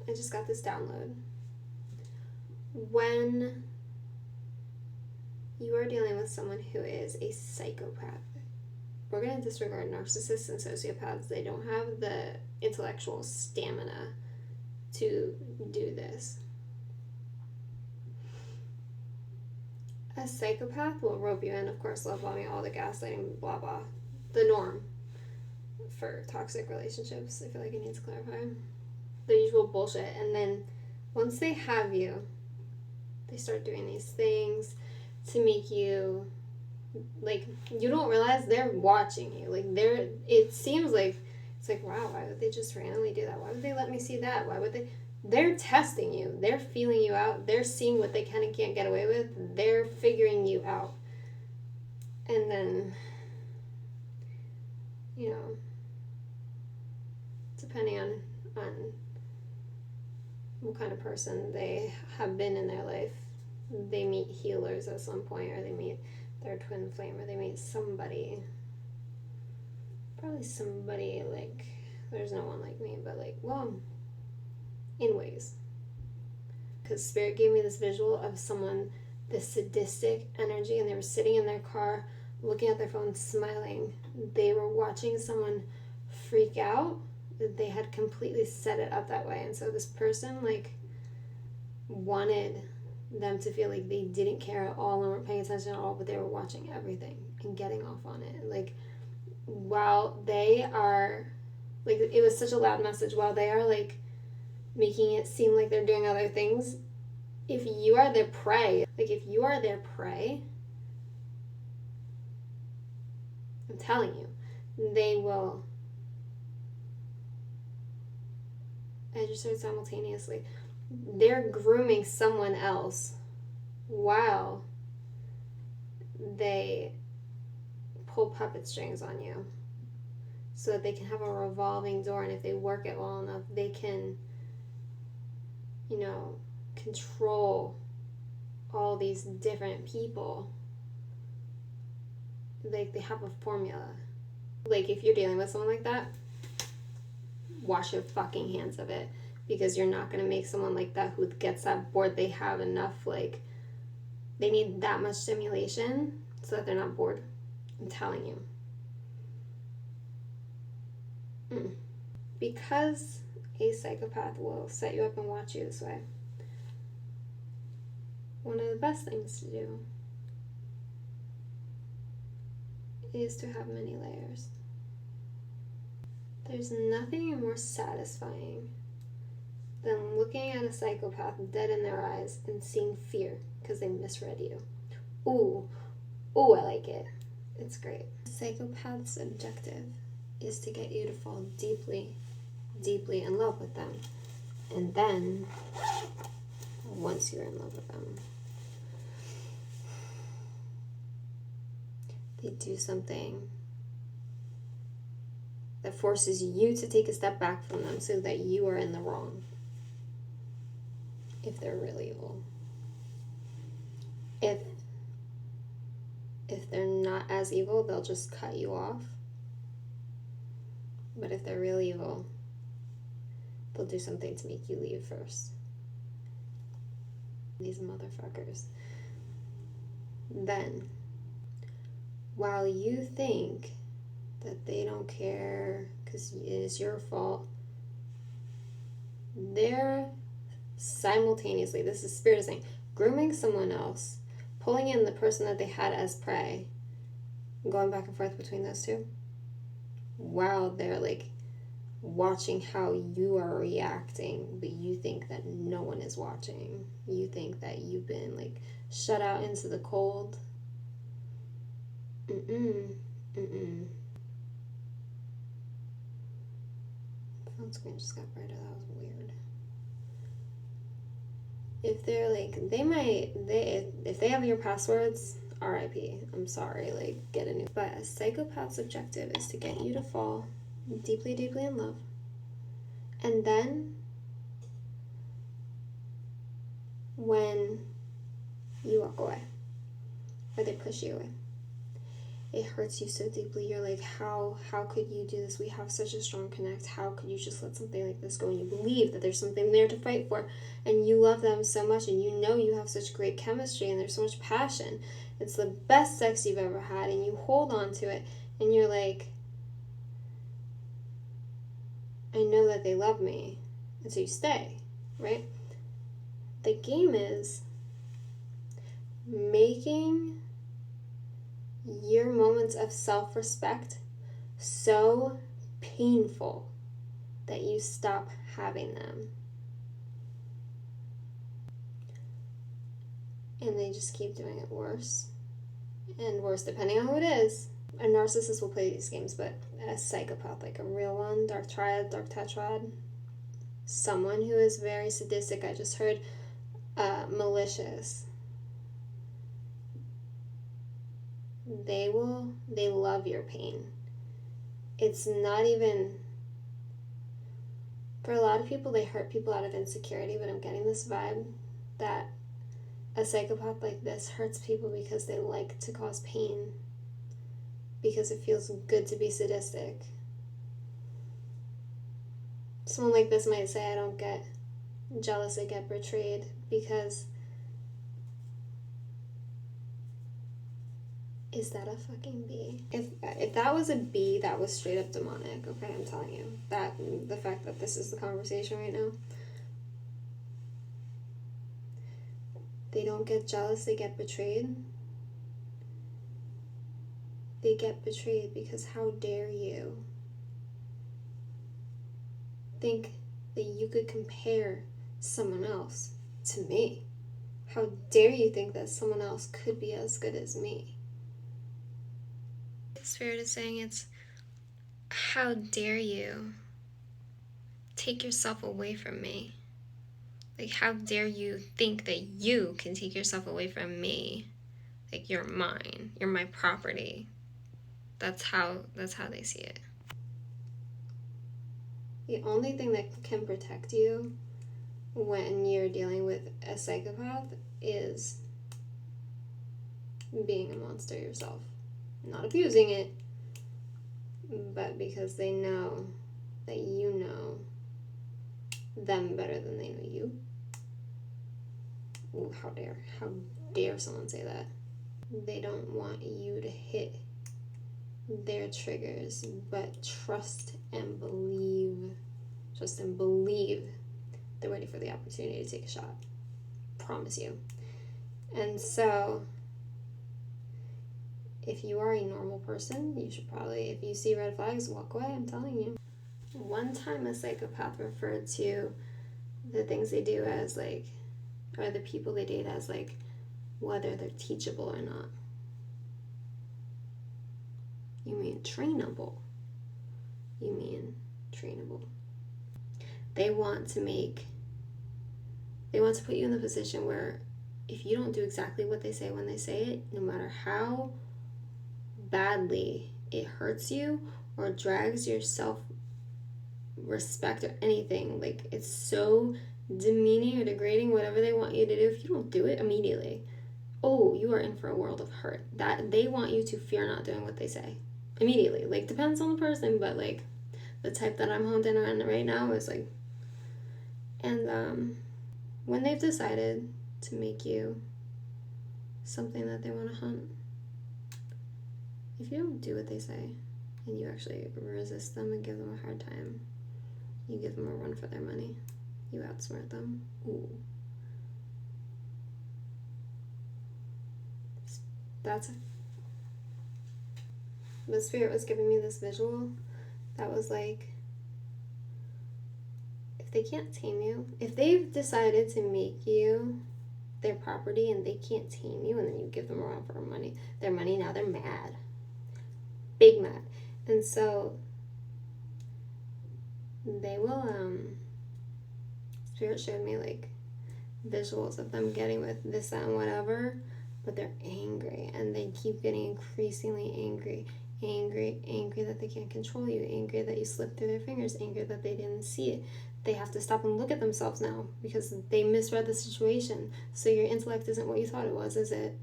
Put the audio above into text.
I just got this download. When you are dealing with someone who is a psychopath, we're going to disregard narcissists and sociopaths. They don't have the intellectual stamina to do this. A psychopath will rope you in, of course, love bombing, all the gaslighting, blah blah. The norm for toxic relationships. I feel like I need to clarify. The usual bullshit. And then once they have you, they start doing these things to make you, like, you don't realize they're watching you. Like, it seems like, it's like, wow, why would they just randomly do that? Why would they let me see that? Why would they? They're testing you. They're feeling you out. They're seeing what they can and can't get away with. They're figuring you out. And then, you know, depending on what kind of person they have been in their life, they meet healers at some point, or they meet their twin flame, or they meet somebody, probably somebody like, there's no one like me, but like, well, in ways. Because Spirit gave me this visual of someone, this sadistic energy, and they were sitting in their car, looking at their phone, smiling. They were watching someone freak out. They had completely set it up that way. And so this person, like, wanted them to feel like they didn't care at all and weren't paying attention at all, but they were watching everything and getting off on it. Like, while they are, like, it was such a loud message, while they are, like, making it seem like they're doing other things, if you are their prey, I'm telling you, they will register simultaneously. They're grooming someone else while they pull puppet strings on you so that they can have a revolving door, and if they work it well enough, they can, you know, control all these different people. Like, they have a formula. Like, if you're dealing with someone like that, wash your fucking hands of it, because you're not going to make someone like that who gets that bored. They have enough, like, they need that much stimulation so that they're not bored. I'm telling you. Because a psychopath will set you up and watch you this way, one of the best things to do is to have many layers. There's nothing more satisfying than looking at a psychopath dead in their eyes and seeing fear because they misread you. Ooh, I like it. It's great. A psychopath's objective is to get you to fall deeply, deeply in love with them. And then, once you're in love with them, they do something that forces you to take a step back from them so that you are in the wrong. If they're really evil. If they're not as evil, they'll just cut you off. But if they're really evil, they'll do something to make you leave first. These motherfuckers. Then, while you think that they don't care because it is your fault, they're simultaneously, this is Spirit saying, grooming someone else, pulling in the person that they had as prey, going back and forth between those two, while they're like watching how you are reacting, but you think that no one is watching. You think that you've been like shut out into the cold. Phone screen just got brighter. That was weird. If they're like, if they have your passwords, RIP. I'm sorry, like, get a new. But a psychopath's objective is to get you to fall deeply, deeply in love. And then, when you walk away, or they push you away, it hurts you so deeply. You're like, how could you do this? We have such a strong connect. How could you just let something like this go? And you believe that there's something there to fight for, and you love them so much, and you know you have such great chemistry, and there's so much passion. It's the best sex you've ever had, and you hold on to it, and you're like, I know that they love me, and so you stay, right? The game is making your moments of self-respect so painful that you stop having them. And they just keep doing it worse and worse, depending on who it is. A narcissist will play these games, but a psychopath, like a real one, dark triad, dark tetrad, someone who is very sadistic, I just heard malicious, they love your pain. It's not even, for a lot of people, they hurt people out of insecurity, but I'm getting this vibe that a psychopath like this hurts people because they like to cause pain, because it feels good to be sadistic. Someone like this might say, I don't get jealous, I get betrayed, because is that a fucking B? If that was a B, that was straight up demonic, okay? I'm telling you. That, the fact that this is the conversation right now. They don't get jealous, they get betrayed. They get betrayed because how dare you think that you could compare someone else to me? How dare you think that someone else could be as good as me? Spirit is saying it's, how dare you take yourself away from me? Like, how dare you think that you can take yourself away from me? Like, you're mine, you're my property. That's how they see it. The only thing that can protect you when you're dealing with a psychopath is being a monster yourself. Not abusing it, but because they know that you know them better than they know you. Ooh, how dare someone say that? They don't want you to hit their triggers, but trust and believe they're ready for the opportunity to take a shot. Promise you. And so if you are a normal person, you should probably, if you see red flags, walk away, I'm telling you. One time a psychopath referred to the things they do as like, or the people they date as like, whether they're teachable or not. You mean trainable. You mean trainable. They want to put you in the position where if you don't do exactly what they say when they say it, no matter how badly it hurts you or drags your self-respect or anything, like it's so demeaning or degrading, whatever they want you to do, if you don't do it immediately, oh, you are in for a world of hurt. That they want you to fear not doing what they say immediately. Like, depends on the person, but like the type that I'm honed in on right now is like, and when they've decided to make you something that they want to hunt, if you don't do what they say and you actually resist them and give them a hard time, you give them a run for their money, you outsmart them, ooh. The spirit was giving me this visual that was like, if they can't tame you, if they've decided to make you their property and they can't tame you, and then you give them a run for their money, now they're mad. Big mad. And so they will, Spirit showed me like visuals of them getting with this, that, and whatever, but they're angry, and they keep getting increasingly angry that they can't control you, angry that you slipped through their fingers, angry that they didn't see it. They have to stop and look at themselves now because they misread the situation. So your intellect isn't what you thought it was, is it?